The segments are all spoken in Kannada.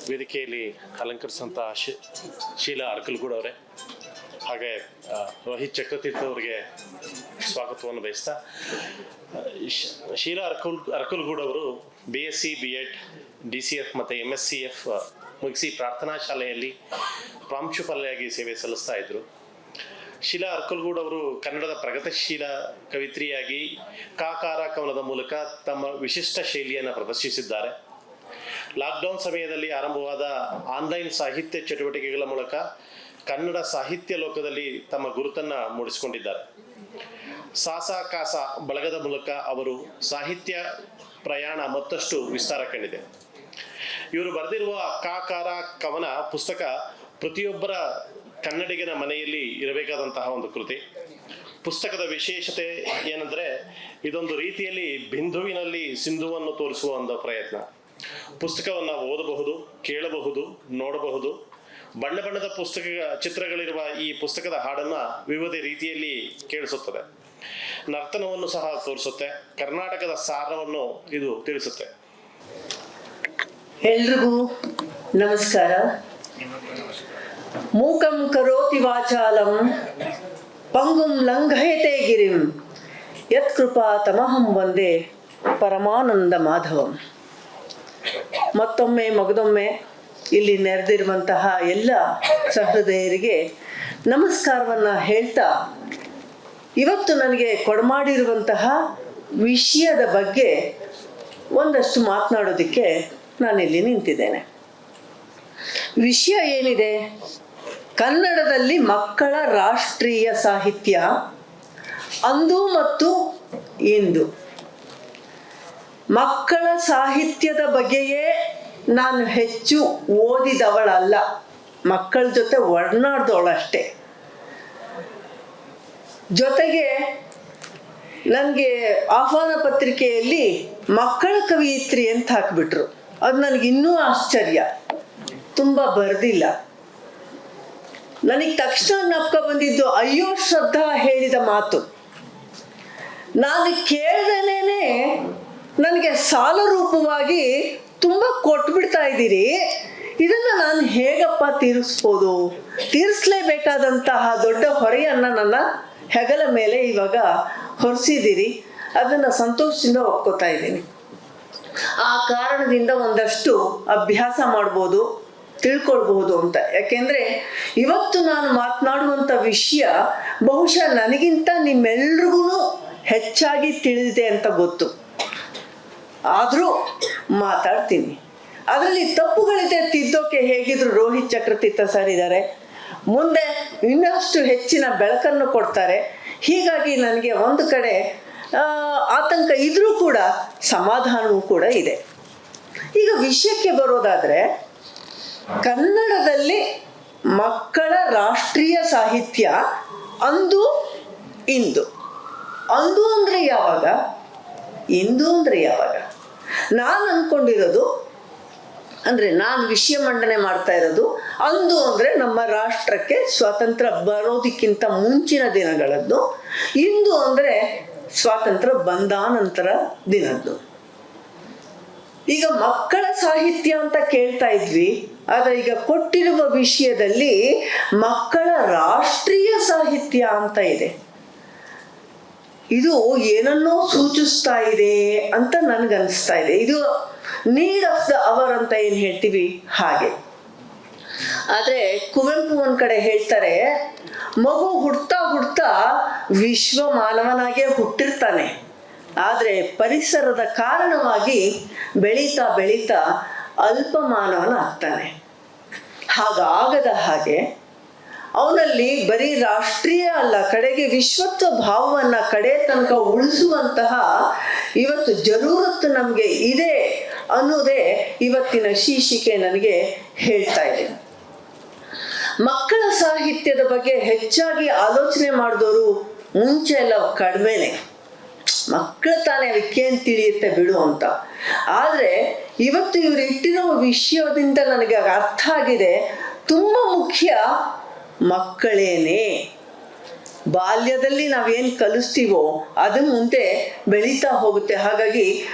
ವೇದಿಕೆಯಲ್ಲಿ ಅಲಂಕರಿಸಿದಂಥ ಶೀಲಾ ಅರ್ಕಲ್ಗೂಡ್ ಅವರೇ, ಹಾಗೆ ರೋಹಿತ್ ಚಕ್ರತೀರ್ಥ ಅವರಿಗೆ ಸ್ವಾಗತವನ್ನು ಬಯಸ್ತಾ, ಶೀಲಾ ಅರ್ಕಲ್ಗೂಡ್ ಅವರು BSc B.Ed DCF ಮತ್ತು MSCF ಮುಗಿಸಿ ಪ್ರಾರ್ಥನಾ ಶಾಲೆಯಲ್ಲಿ ಪ್ರಾಂಶುಪಾಲೆಯಾಗಿ ಸೇವೆ ಸಲ್ಲಿಸ್ತಾ ಇದ್ರು. ಶೀಲಾ ಅರ್ಕಲ್ಗೂಡ್ ಅವರು ಕನ್ನಡದ ಪ್ರಗತಿಶೀಲ ಕವಿತ್ರಿಯಾಗಿ ಕಾಕಾರ ಕವನದ ಮೂಲಕ ತಮ್ಮ ವಿಶಿಷ್ಟ ಶೈಲಿಯನ್ನು ಪ್ರದರ್ಶಿಸಿದ್ದಾರೆ. ಲಾಕ್ಡೌನ್ ಸಮಯದಲ್ಲಿ ಆರಂಭವಾದ ಆನ್ಲೈನ್ ಸಾಹಿತ್ಯ ಚಟುವಟಿಕೆಗಳ ಮೂಲಕ ಕನ್ನಡ ಸಾಹಿತ್ಯ ಲೋಕದಲ್ಲಿ ತಮ್ಮ ಗುರುತನ್ನು ಮೂಡಿಸಿಕೊಂಡಿದ್ದಾರೆ. ಸಾಸ ಕಾಸ ಬಳಗದ ಮೂಲಕ ಅವರು ಸಾಹಿತ್ಯ ಪ್ರಯಾಣ ಮತ್ತಷ್ಟು ವಿಸ್ತಾರ ಕಂಡಿದೆ. ಇವರು ಬರೆದಿರುವ ಕಾಕಾರ ಕವನ ಪುಸ್ತಕ ಪ್ರತಿಯೊಬ್ಬರ ಕನ್ನಡಿಗನ ಮನೆಯಲ್ಲಿ ಇರಬೇಕಾದಂತಹ ಒಂದು ಕೃತಿ. ಪುಸ್ತಕದ ವಿಶೇಷತೆ ಏನೆಂದರೆ, ಇದೊಂದು ರೀತಿಯಲ್ಲಿ ಬಿಂದುವಿನಲ್ಲಿ ಸಿಂಧುವನ್ನು ತೋರಿಸುವ ಒಂದು ಪ್ರಯತ್ನ. ಪುಸ್ತಕವನ್ನು ಓದಬಹುದು, ಕೇಳಬಹುದು, ನೋಡಬಹುದು. ಬಣ್ಣ ಬಣ್ಣದ ಚಿತ್ರಗಳಿರುವ ಈ ಪುಸ್ತಕದ ಹಾಡನ್ನು ವಿವಿಧ ರೀತಿಯಲ್ಲಿ ಕೇಳಿಸುತ್ತದೆ. ನರ್ತನವನ್ನು ಸಹ ತೋರಿಸುತ್ತೆ. ಕರ್ನಾಟಕದ ಸಾರವನ್ನು ಇದು ತಿಳಿಸುತ್ತೆ. ಎಲ್ರಿಗೂ ನಮಸ್ಕಾರ. ಮೂಕಂ ಕರೋತಿ ವಾಚಾಲಂ ಪಂಗುಂ ಲಂಘಯತೆ ಗಿರಿಂ ಯತ್ಕೃಪಾ ತಮಹಂ ವಂದೇ ಪರಮಾನಂದ ಮಾಧವಂ. ಮತ್ತೊಮ್ಮೆ ಮಗದೊಮ್ಮೆ ಇಲ್ಲಿ ನೆರೆದಿರುವಂತಹ ಎಲ್ಲ ಸಹೃದಯರಿಗೆ ನಮಸ್ಕಾರವನ್ನು ಹೇಳ್ತಾ, ಇವತ್ತು ನನಗೆ ಕೊಡಮಾಡಿರುವಂತಹ ವಿಷಯದ ಬಗ್ಗೆ ಒಂದಷ್ಟು ಮಾತನಾಡೋದಕ್ಕೆ ನಾನಿಲ್ಲಿ ನಿಂತಿದ್ದೇನೆ. ವಿಷಯ ಏನಿದೆ? ಕನ್ನಡದಲ್ಲಿ ಮಕ್ಕಳ ರಾಷ್ಟ್ರೀಯ ಸಾಹಿತ್ಯ ಅಂದು ಮತ್ತು ಇಂದು. ಮಕ್ಕಳ ಸಾಹಿತ್ಯದ ಬಗ್ಗೆಯೇ ನಾನು ಹೆಚ್ಚು ಓದಿದವಳಲ್ಲ, ಮಕ್ಕಳ ಜೊತೆ ಒಡನಾಡ್ದವಳಷ್ಟೇ. ಜೊತೆಗೆ ನನಗೆ ಆಹ್ವಾನ ಪತ್ರಿಕೆಯಲ್ಲಿ ಮಕ್ಕಳ ಕವಿಯಿತ್ರಿ ಅಂತ ಹಾಕಿಬಿಟ್ರು. ಅದು ನನಗಿನ್ನೂ ಆಶ್ಚರ್ಯ, ತುಂಬ ಬರೆದಿಲ್ಲ. ನನಗೆ ತಕ್ಷಣ ಜ್ಞಾಪಕ ಬಂದಿದ್ದು ಅಯ್ಯೋ ಶ್ರದ್ಧಾ ಹೇಳಿದ ಮಾತು. ನಾನು ಕೇಳ್ದೇನೆ ನನಗೆ ಸಾಲ ರೂಪವಾಗಿ ತುಂಬ ಕೊಟ್ಬಿಡ್ತಾ ಇದ್ದೀರಿ, ಇದನ್ನು ನಾನು ಹೇಗಪ್ಪ ತೀರಿಸ್ಬೋದು? ತೀರಿಸಲೇಬೇಕಾದಂತಹ ದೊಡ್ಡ ಹೊರೆಯನ್ನು ನನ್ನ ಹೆಗಲ ಮೇಲೆ ಇವಾಗ ಹೊರಿಸಿದ್ದೀರಿ. ಅದನ್ನು ಸಂತೋಷದಿಂದ ಒಪ್ಕೋತಾ ಇದ್ದೀನಿ. ಆ ಕಾರಣದಿಂದ ಒಂದಷ್ಟು ಅಭ್ಯಾಸ ಮಾಡ್ಬೋದು, ತಿಳ್ಕೊಳ್ಬಹುದು ಅಂತ. ಯಾಕೆಂದರೆ ಇವತ್ತು ನಾನು ಮಾತನಾಡುವಂಥ ವಿಷಯ ಬಹುಶಃ ನನಗಿಂತ ನಿಮ್ಮೆಲ್ರಿಗೂ ಹೆಚ್ಚಾಗಿ ತಿಳಿದಿದೆ ಅಂತ ಗೊತ್ತು. ಆದರೂ ಮಾತಾಡ್ತೀನಿ. ಅದರಲ್ಲಿ ತಪ್ಪುಗಳಿದೆ, ತಿದ್ದೋಕೆ ಹೇಗಿದ್ರು ರೋಹಿತ್ ಚಕ್ರತೀರ್ಥ ಸರ್ ಇದ್ದಾರೆ, ಮುಂದೆ ಇನ್ನಷ್ಟು ಹೆಚ್ಚಿನ ಬೆಳಕನ್ನು ಕೊಡ್ತಾರೆ. ಹೀಗಾಗಿ ನನಗೆ ಒಂದು ಕಡೆ ಆತಂಕ ಇದ್ರೂ ಕೂಡ ಸಮಾಧಾನವೂ ಕೂಡ ಇದೆ. ಈಗ ವಿಷಯಕ್ಕೆ ಬರೋದಾದರೆ, ಕನ್ನಡದಲ್ಲಿ ಮಕ್ಕಳ ರಾಷ್ಟ್ರೀಯ ಸಾಹಿತ್ಯ ಅಂದು ಇಂದು. ಅಂದು ಅಂದರೆ ಯಾವಾಗ, ಇಂದು ಅಂದರೆ ಯಾವಾಗ? ನಾನು ಅಂದ್ಕೊಂಡಿರೋದು, ಅಂದರೆ ನಾನು ವಿಷಯ ಮಂಡನೆ ಮಾಡ್ತಾ ಇರೋದು, ಅಂದು ಅಂದರೆ ನಮ್ಮ ರಾಷ್ಟ್ರಕ್ಕೆ ಸ್ವಾತಂತ್ರ್ಯ ಬರೋದಕ್ಕಿಂತ ಮುಂಚಿನ ದಿನಗಳದ್ದು, ಇಂದು ಅಂದರೆ ಸ್ವಾತಂತ್ರ್ಯ ಬಂದಾನಂತರ ದಿನದ್ದು. ಈಗ ಮಕ್ಕಳ ಸಾಹಿತ್ಯ ಅಂತ ಕೇಳ್ತಾ ಇದ್ವಿ, ಆದರೆ ಈಗ ಕೊಟ್ಟಿರುವ ವಿಷಯದಲ್ಲಿ ಮಕ್ಕಳ ರಾಷ್ಟ್ರೀಯ ಸಾಹಿತ್ಯ ಅಂತ ಇದೆ. ಇದು ಏನನ್ನೋ ಸೂಚಿಸ್ತಾ ಇದೆ ಅಂತ ನನಗನ್ನಿಸ್ತಾ ಇದೆ. ಇದು ನೀಡ್ ಆಫ್ ದ ಅವರ್ ಅಂತ ಏನು ಹೇಳ್ತೀವಿ ಹಾಗೆ. ಆದರೆ ಕುವೆಂಪು ಒಂದು ಕಡೆ ಹೇಳ್ತಾರೆ, ಮಗು ಹುಡ್ತಾ ಹುಡ್ತಾ ವಿಶ್ವ ಮಾನವನಾಗೇ ಹುಟ್ಟಿರ್ತಾನೆ, ಆದರೆ ಪರಿಸರದ ಕಾರಣವಾಗಿ ಬೆಳೀತಾ ಬೆಳೀತಾ ಅಲ್ಪ ಮಾನವನಾಗ್ತಾನೆ. ಹಾಗಾಗದ ಹಾಗೆ ಅವನಲ್ಲಿ ಬರೀ ರಾಷ್ಟ್ರೀಯ ಅಲ್ಲ, ಕಡೆಗೆ ವಿಶ್ವತ್ವ ಭಾವವನ್ನು ಕಡೆ ತನಕ ಉಳಿಸುವಂತಹ ಇವತ್ತು ಜರೂರತ್ತು ನಮಗೆ ಇದೆ ಅನ್ನೋದೇ ಇವತ್ತಿನ ಶೀರ್ಷಿಕೆ ನನಗೆ ಹೇಳ್ತಾ ಇದೆ. ಮಕ್ಕಳ ಸಾಹಿತ್ಯದ ಬಗ್ಗೆ ಹೆಚ್ಚಾಗಿ ಆಲೋಚನೆ ಮಾಡಿದವರು ಮುಂಚೆ ಎಲ್ಲ ಕಡಿಮೆನೆ. ಮಕ್ಕಳು ತಾನೇ ಅದಕ್ಕೇನು ತಿಳಿಯುತ್ತೆ ಬಿಡು ಅಂತ. ಆದರೆ ಇವತ್ತು ಇವರು ಇಟ್ಟಿರೋ ವಿಷಯದಿಂದ ನನಗೆ ಅರ್ಥ ಆಗಿದೆ, ತುಂಬ ಮುಖ್ಯ ಮಕ್ಕಳೇನೆ. ಬಾಲ್ಯದಲ್ಲಿ ನಾವೇನು ಕಲಿಸ್ತೀವೋ ಅದು ಮುಂದೆ ಬೆಳೀತಾ ಹೋಗುತ್ತೆ. ಹಾಗಾಗಿ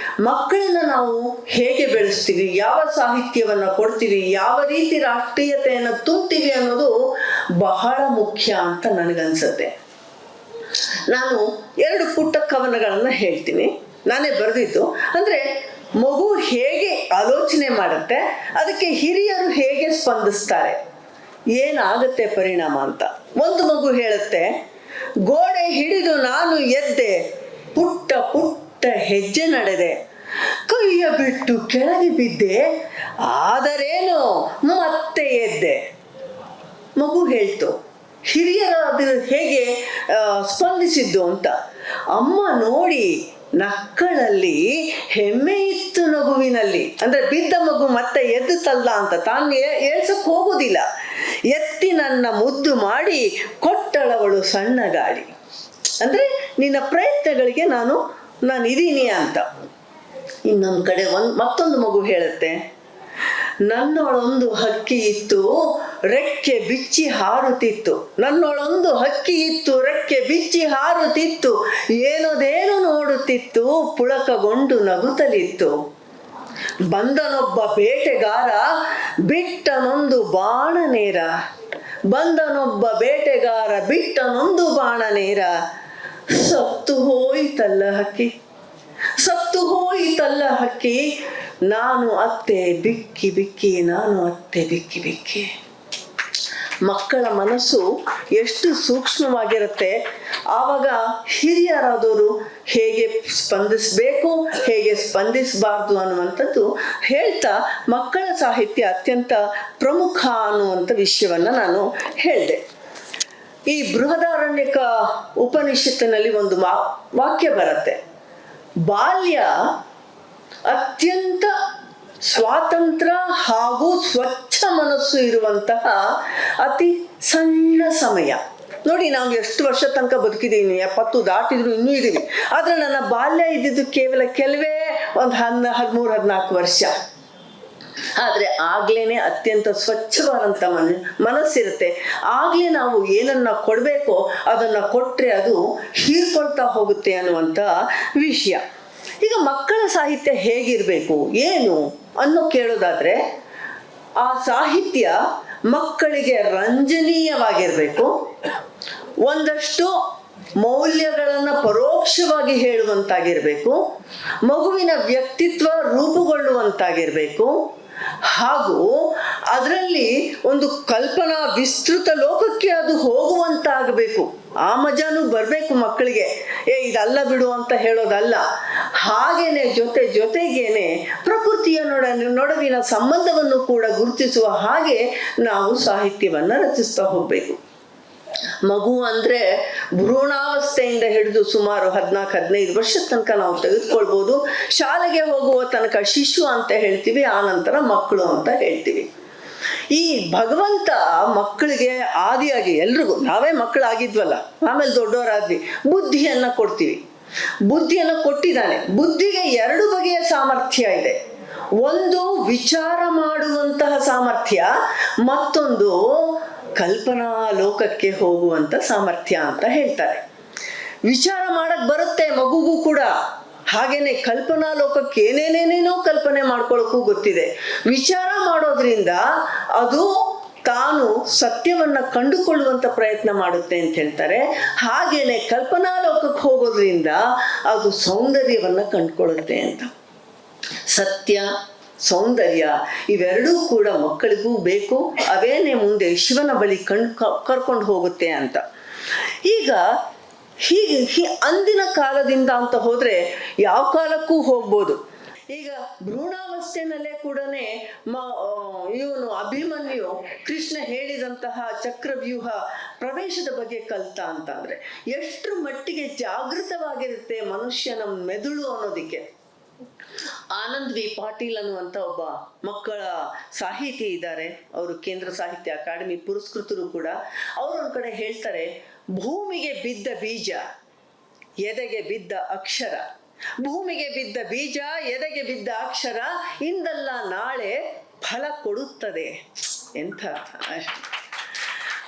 ಮಕ್ಕಳನ್ನ ನಾವು ಹೇಗೆ ಬೆಳೆಸ್ತೀವಿ, ಯಾವ ಸಾಹಿತ್ಯವನ್ನು ಕೊಡ್ತೀವಿ, ಯಾವ ರೀತಿ ರಾಷ್ಟ್ರೀಯತೆಯನ್ನು ತುಂಬ್ತೀವಿ ಅನ್ನೋದು ಬಹಳ ಮುಖ್ಯ ಅಂತ ನನಗನ್ಸುತ್ತೆ. ನಾನು 2 ಪುಟ್ಟ ಕವನಗಳನ್ನು ಹೇಳ್ತೀನಿ, ನಾನೇ ಬರೆದಿದ್ದು. ಅಂದರೆ ಮಗು ಹೇಗೆ ಆಲೋಚನೆ ಮಾಡುತ್ತೆ, ಅದಕ್ಕೆ ಹಿರಿಯರು ಹೇಗೆ ಸ್ಪಂದಿಸ್ತಾರೆ, ಏನಾಗುತ್ತೆ ಪರಿಣಾಮ ಅಂತ. ಒಂದು ಮಗು ಹೇಳುತ್ತೆ, ಗೋಡೆ ಹಿಡಿದು ನಾನು ಎದ್ದೆ, ಪುಟ್ಟ ಪುಟ್ಟ ಹೆಜ್ಜೆ ನಡೆದೆ, ಕೈಯ ಬಿಟ್ಟು ಕೆಳಗೆ ಬಿದ್ದೆ, ಆದರೇನು ಮತ್ತೆ ಎದ್ದೆ. ಮಗು ಹೇಳ್ತು, ಹಿರಿಯರ ಅದು ಹೇಗೆ ಸ್ಪಂದಿಸಿದ್ದು ಅಂತ. ಅಮ್ಮ ನೋಡಿ ನಕ್ಕಳಲ್ಲಿ ಹೆಮ್ಮೆ ಇತ್ತು ನಗುವಿನಲ್ಲಿ. ಅಂದರೆ ಬಿದ್ದ ಮಗು ಮತ್ತೆ ಎದ್ದುತ್ತಲ್ಲ ಅಂತ ತಾನು ಏಳ್ಸಕ್ಕೆ ಹೋಗುವುದಿಲ್ಲ. ಎತ್ತಿ ನನ್ನ ಮುದ್ದು ಮಾಡಿ ಕೊಟ್ಟಳವಳು ಸಣ್ಣ ಗಾಳಿ. ಅಂದರೆ ನಿನ್ನ ಪ್ರಯತ್ನಗಳಿಗೆ ನಾನು ಇದೀನಿ ಅಂತ. ಇನ್ನೊಂದು ಕಡೆ ಮತ್ತೊಂದು ಮಗು ಹೇಳುತ್ತೆ, ನನ್ನೊಳೊಂದು ಹಕ್ಕಿ ಇತ್ತು ರೆಕ್ಕೆ ಬಿಚ್ಚಿ ಹಾರುತ್ತಿತ್ತು, ನನ್ನೊಳೊಂದು ಹಕ್ಕಿ ಇತ್ತು ರೆಕ್ಕೆ ಬಿಚ್ಚಿ ಹಾರುತ್ತಿತ್ತು, ಏನೋದೇನು ನೋಡುತ್ತಿತ್ತು ಪುಳಕಗೊಂಡು ನಗುತ್ತಲಿತ್ತು. ಬಂದನೊಬ್ಬ ಬೇಟೆಗಾರ ಬಿಟ್ಟನೊಂದು ಬಾಣ ನೇರ, ಬಂದನೊಬ್ಬ ಬೇಟೆಗಾರ ಬಿಟ್ಟನೊಂದು ಬಾಣ ನೇರ, ಸತ್ತು ಹೋಯಿತಲ್ಲ ಹಕ್ಕಿ, ಸತ್ತು ಹೋಯಿತಲ್ಲ ಹಕ್ಕಿ, ನಾನು ಅತ್ತೆ ಬಿಕ್ಕಿ ಬಿಕ್ಕಿ, ನಾನು ಅತ್ತೆ ಬಿಕ್ಕಿ ಬಿಕ್ಕಿ. ಮಕ್ಕಳ ಮನಸ್ಸು ಎಷ್ಟು ಸೂಕ್ಷ್ಮವಾಗಿರುತ್ತೆ. ಆವಾಗ ಹಿರಿಯರಾದವರು ಹೇಗೆ ಸ್ಪಂದಿಸಬೇಕು, ಹೇಗೆ ಸ್ಪಂದಿಸಬಾರ್ದು ಅನ್ನುವಂಥದ್ದು ಹೇಳ್ತಾ ಮಕ್ಕಳ ಸಾಹಿತ್ಯ ಅತ್ಯಂತ ಪ್ರಮುಖ ಅನ್ನುವಂಥ ವಿಷಯವನ್ನು ನಾನು ಹೇಳಿದೆ. ಈ ಬೃಹದಾರಣ್ಯಕ ಉಪನಿಷತ್ತಿನಲ್ಲಿ ಒಂದು ವಾಕ್ಯ ಬರುತ್ತೆ, ಬಾಲ್ಯ ಅತ್ಯಂತ ಸ್ವಾತಂತ್ರ್ಯ ಹಾಗೂ ಸ್ವಚ್ಛ ಮನಸ್ಸು ಇರುವಂತಹ ಅತಿ ಸಣ್ಣ ಸಮಯ. ನೋಡಿ, ನಾವು ಎಷ್ಟು ವರ್ಷ ತನಕ ಬದುಕಿದ್ದೀವಿ, 70 ದಾಟಿದ್ರು ಇನ್ನೂ ಇದ್ದೀವಿ. ಆದರೆ ನನ್ನ ಬಾಲ್ಯ ಇದ್ದಿದ್ದು ಕೇವಲ ಕೆಲವೇ ಒಂದು 13-14 ವರ್ಷ. ಆದರೆ ಆಗ್ಲೇ ಅತ್ಯಂತ ಸ್ವಚ್ಛವಾದಂಥ ಮನಸ್ಸಿರುತ್ತೆ. ಆಗಲೇ ನಾವು ಏನನ್ನ ಕೊಡಬೇಕೋ ಅದನ್ನು ಕೊಟ್ಟರೆ ಅದು ಹೀರ್ಕೊಳ್ತಾ ಹೋಗುತ್ತೆ ಅನ್ನುವಂಥ ವಿಷಯ. ಈಗ ಮಕ್ಕಳ ಸಾಹಿತ್ಯ ಹೇಗಿರಬೇಕು ಏನು ಅನ್ನೋ ಕೇಳೋದಾದರೆ, ಆ ಸಾಹಿತ್ಯ ಮಕ್ಕಳಿಗೆ ರಂಜನೀಯವಾಗಿರಬೇಕು, ಒಂದಷ್ಟು ಮೌಲ್ಯಗಳನ್ನು ಪರೋಕ್ಷವಾಗಿ ಹೇಳುವಂತಾಗಿರಬೇಕು, ಮಗುವಿನ ವ್ಯಕ್ತಿತ್ವ ರೂಪುಗೊಳ್ಳುವಂತಾಗಿರಬೇಕು, ಹಾಗೂ ಅದರಲ್ಲಿ ಒಂದು ಕಲ್ಪನಾ ವಿಸ್ತೃತ ಲೋಕಕ್ಕೆ ಅದು ಹೋಗುವಂತಾಗಬೇಕು. ಆ ಮಜಾನು ಬರಬೇಕು ಮಕ್ಕಳಿಗೆ. ಇದಲ್ಲ ಬಿಡು ಅಂತ ಹೇಳೋದಲ್ಲ. ಹಾಗೇನೆ ಜೊತೆಗೇನೆ ಪ್ರಕೃತಿಯ ನಡುವಿನ ಸಂಬಂಧವನ್ನು ಕೂಡ ಗುರುತಿಸುವ ಹಾಗೆ ನಾವು ಸಾಹಿತ್ಯವನ್ನು ರಚಿಸ್ತಾ ಹೋಗಬೇಕು. ಮಗು ಅಂದರೆ ಭ್ರೂಣಾವಸ್ಥೆಯಿಂದ ಹಿಡಿದು ಸುಮಾರು 14-15 ವರ್ಷದ ತನಕ ನಾವು ತೆಗೆದುಕೊಳ್ಬೋದು. ಶಾಲೆಗೆ ಹೋಗುವ ತನಕ ಶಿಶು ಅಂತ ಹೇಳ್ತೀವಿ, ಆ ನಂತರ ಮಕ್ಕಳು ಅಂತ ಹೇಳ್ತೀವಿ. ಈ ಭಗವಂತ ಮಕ್ಕಳಿಗೆ ಆದಿಯಾಗಿ ಎಲ್ರಿಗೂ, ನಾವೇ ಮಕ್ಕಳಾಗಿದ್ವಲ್ಲ, ಆಮೇಲೆ ದೊಡ್ಡವರಾದ್ವಿ, ಬುದ್ಧಿಯನ್ನು ಕೊಡ್ತೀವಿ. ಬುದ್ಧಿಯನ್ನು ಕೊಟ್ಟಿದ್ದಾನೆ. ಬುದ್ಧಿಗೆ 2 ಬಗೆಯ ಸಾಮರ್ಥ್ಯ ಇದೆ. ಒಂದು ವಿಚಾರ ಮಾಡುವಂತಹ ಸಾಮರ್ಥ್ಯ, ಮತ್ತೊಂದು ಕಲ್ಪನಾ ಲೋಕಕ್ಕೆ ಹೋಗುವಂಥ ಸಾಮರ್ಥ್ಯ ಅಂತ ಹೇಳ್ತಾರೆ. ವಿಚಾರ ಮಾಡಕ್ ಬರುತ್ತೆ ಮಗುಗೂ ಕೂಡ, ಹಾಗೇನೆ ಕಲ್ಪನಾ ಲೋಕಕ್ಕೆ ಏನೇನೇನೇನೋ ಕಲ್ಪನೆ ಮಾಡ್ಕೊಳ್ಳೋಕ್ಕೂ ಗೊತ್ತಿದೆ. ವಿಚಾರ ಮಾಡೋದ್ರಿಂದ ಅದು ತಾನು ಸತ್ಯವನ್ನ ಕಂಡುಕೊಳ್ಳುವಂಥ ಪ್ರಯತ್ನ ಮಾಡುತ್ತೆ ಅಂತ ಹೇಳ್ತಾರೆ. ಹಾಗೇನೆ ಕಲ್ಪನಾ ಲೋಕಕ್ಕೆ ಹೋಗೋದ್ರಿಂದ ಅದು ಸೌಂದರ್ಯವನ್ನ ಕಂಡುಕೊಳ್ಳುತ್ತೆ ಅಂತ. ಸತ್ಯ ಸೌಂದರ್ಯ ಇವೆರಡೂ ಕೂಡ ಮಕ್ಕಳಿಗೂ ಬೇಕು. ಅವೇನೇ ಮುಂದೆ ಶಿವನ ಬಳಿ ಕರ್ಕೊಂಡು ಹೋಗುತ್ತೆ ಅಂತ. ಈಗ ಹೀಗೆ ಅಂದಿನ ಕಾಲದಿಂದ ಅಂತ ಹೋದ್ರೆ ಯಾವ ಕಾಲಕ್ಕೂ ಹೋಗ್ಬೋದು. ಈಗ ಭ್ರೂಣಾವಸ್ಥೆನಲ್ಲೇ ಕೂಡ ಇವನು ಅಭಿಮನ್ಯು ಕೃಷ್ಣ ಹೇಳಿದಂತಹ ಚಕ್ರವ್ಯೂಹ ಪ್ರವೇಶದ ಬಗ್ಗೆ ಕಲ್ತ ಅಂತಂದ್ರೆ ಎಷ್ಟರ ಮಟ್ಟಿಗೆ ಜಾಗೃತವಾಗಿರುತ್ತೆ ಮನುಷ್ಯನ ಮೆದುಳು ಅನ್ನೋದಕ್ಕೆ. ಆನಂದ್ ವಿ ಪಾಟೀಲ್ ಅನ್ನುವಂಥ ಒಬ್ಬ ಮಕ್ಕಳ ಸಾಹಿತಿ ಇದ್ದಾರೆ. ಅವರು ಕೇಂದ್ರ ಸಾಹಿತ್ಯ ಅಕಾಡೆಮಿ ಪುರಸ್ಕೃತರು ಕೂಡ. ಅವರು ಒಂದು ಕಡೆ ಹೇಳ್ತಾರೆ, ಭೂಮಿಗೆ ಬಿದ್ದ ಬೀಜ ಎದೆಗೆ ಬಿದ್ದ ಅಕ್ಷರ, ಭೂಮಿಗೆ ಬಿದ್ದ ಬೀಜ ಎದೆಗೆ ಬಿದ್ದ ಅಕ್ಷರ ಇಂದಲ್ಲ ನಾಳೆ ಫಲ ಕೊಡುತ್ತದೆ. ಎಂಥ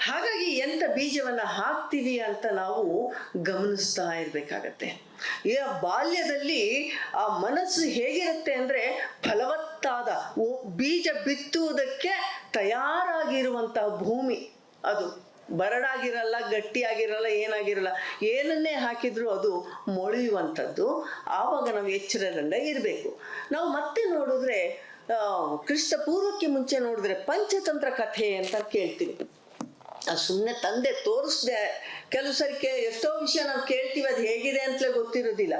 ಹಾಗಾಗಿ ಎಂಥ ಬೀಜವನ್ನು ಹಾಕ್ತೀವಿ ಅಂತ ನಾವು ಗಮನಿಸ್ತಾ ಇರಬೇಕಾಗತ್ತೆ. ಈ ಬಾಲ್ಯದಲ್ಲಿ ಆ ಮನಸ್ಸು ಹೇಗಿರುತ್ತೆ ಅಂದರೆ ಫಲವತ್ತಾದ ಬೀಜ ಬಿತ್ತುವುದಕ್ಕೆ ತಯಾರಾಗಿರುವಂತಹ ಭೂಮಿ. ಅದು ಬರಡಾಗಿರಲ್ಲ, ಗಟ್ಟಿಯಾಗಿರಲ್ಲ, ಏನಾಗಿರಲ್ಲ, ಏನನ್ನೇ ಹಾಕಿದ್ರು ಅದು ಮೊಳೆಯುವಂಥದ್ದು. ಆವಾಗ ನಾವು ಎಚ್ಚರದಿಂದ ಇರಬೇಕು. ನಾವು ಮತ್ತೆ ನೋಡಿದ್ರೆ ಕ್ರಿಸ್ತ ಪೂರ್ವಕ್ಕೆ ಮುಂಚೆ ನೋಡಿದ್ರೆ ಪಂಚತಂತ್ರ ಕಥೆ ಅಂತ ಕೇಳ್ತೀವಿ. ಸುಮ್ಮನೆ ತಂದೆ ತೋರಿಸ್ದೆ. ಕೆಲವು ಸರಿ ಎಷ್ಟೋ ವಿಷಯ ನಾವು ಕೇಳ್ತೀವಿ, ಅದು ಹೇಗಿದೆ ಅಂತಲೇ ಗೊತ್ತಿರೋದಿಲ್ಲ.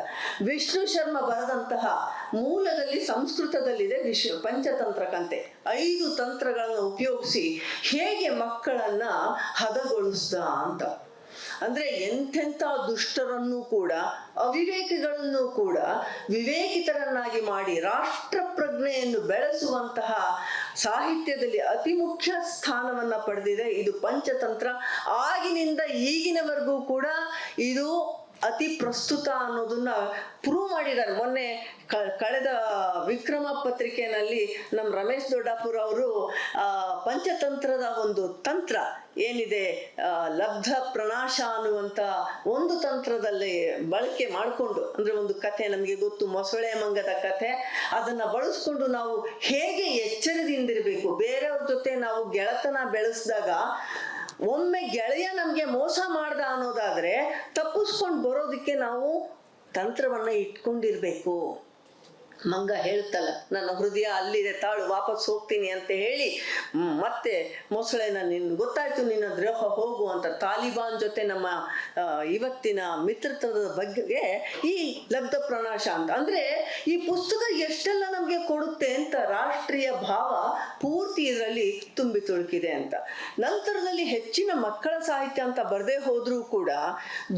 ವಿಷ್ಣು ಶರ್ಮ ಬರೆದಂತಹ ಮೂಲದಲ್ಲಿ ಸಂಸ್ಕೃತದಲ್ಲಿದೆ ಪಂಚತಂತ್ರ ಕಂತೆ. 5 ತಂತ್ರಗಳನ್ನು ಉಪಯೋಗಿಸಿ ಹೇಗೆ ಮಕ್ಕಳನ್ನ ಹದಗೊಳಿಸ್ದ ಅಂತ. ಅಂದ್ರೆ ಎಂಥೆಂಥ ದುಷ್ಟರನ್ನು ಕೂಡ, ಅವಿವೇಕಿಗಳನ್ನು ಕೂಡ ವಿವೇಕಿತರನ್ನಾಗಿ ಮಾಡಿ ರಾಷ್ಟ್ರ ಪ್ರಜ್ಞೆಯನ್ನು ಬೆಳೆಸುವಂತಹ ಸಾಹಿತ್ಯದಲ್ಲಿ ಅತಿ ಮುಖ್ಯ ಸ್ಥಾನವನ್ನ ಪಡೆದಿದೆ ಇದು ಪಂಚತಂತ್ರ. ಆಗಿನಿಂದ ಈಗಿನವರೆಗೂ ಕೂಡ ಇದು ಅತಿ ಪ್ರಸ್ತುತ ಅನ್ನೋದನ್ನ ಪ್ರೂವ್ ಮಾಡಿದ್ದಾರೆ. ಮೊನ್ನೆ ಕಳೆದ ವಿಕ್ರಮ ಪತ್ರಿಕೆಯಲ್ಲಿ ನಮ್ಮ ರಮೇಶ್ ದೊಡ್ಡಾಪುರ ಅವರು ಪಂಚತಂತ್ರದ ಒಂದು ತಂತ್ರ ಏನಿದೆ, ಲಬ್ಧ ಪ್ರಣಾಶ ಅನ್ನುವಂಥ ಒಂದು ತಂತ್ರದಲ್ಲಿ ಬಳಕೆ ಮಾಡಿಕೊಂಡು, ಅಂದರೆ ಒಂದು ಕಥೆ ನಮಗೆ ಗೊತ್ತು, ಮೊಸಳೆ ಮಂಗದ ಕಥೆ, ಅದನ್ನು ಬಳಸ್ಕೊಂಡು ನಾವು ಹೇಗೆ ಎಚ್ಚರದಿಂದಿರಬೇಕು. ಬೇರೆಯವ್ರ ಜೊತೆ ನಾವು ಗೆಳೆತನ ಬೆಳೆಸಿದಾಗ ಒಮ್ಮೆ ಗೆಳೆಯ ನಮಗೆ ಮೋಸ ಮಾಡ್ದ ಅನ್ನೋದಾದ್ರೆ ತಪ್ಪಿಸ್ಕೊಂಡು ಬರೋದಕ್ಕೆ ನಾವು ತಂತ್ರವನ್ನ ಇಟ್ಕೊಂಡಿರ್ಬೇಕು. ಮಂಗ ಹೇಳ್ತಲ್ಲ, ನನ್ನ ಹೃದಯ ಅಲ್ಲಿದೆ, ತಾಳು ವಾಪಸ್ ಹೋಗ್ತೀನಿ ಅಂತ ಹೇಳಿ ಮತ್ತೆ ಮೊಸಳೆನ ಗೊತ್ತಾಯ್ತು ನಿನ್ನ ದ್ರೋಹ, ಹೋಗು ಅಂತ. ತಾಲಿಬಾನ್ ಜೊತೆ ನಮ್ಮ ಇವತ್ತಿನ ಮಿತ್ರತ್ವದ ಬಗ್ಗೆ ಈ ಲಬ್ಧ ಪ್ರಣಾಶ ಅಂತ. ಅಂದ್ರೆ ಈ ಪುಸ್ತಕ ಎಷ್ಟೆಲ್ಲ ನಮಗೆ ಕೊಡುತ್ತೆ ಅಂತ, ರಾಷ್ಟ್ರೀಯ ಭಾವ ಪೂರ್ತಿ ಇದರಲ್ಲಿ ತುಂಬಿ ತುಳುಕಿದೆ ಅಂತ. ನಂತರದಲ್ಲಿ ಹೆಚ್ಚಿನ ಮಕ್ಕಳ ಸಾಹಿತ್ಯ ಅಂತ ಬರದೇ ಹೋದ್ರೂ ಕೂಡ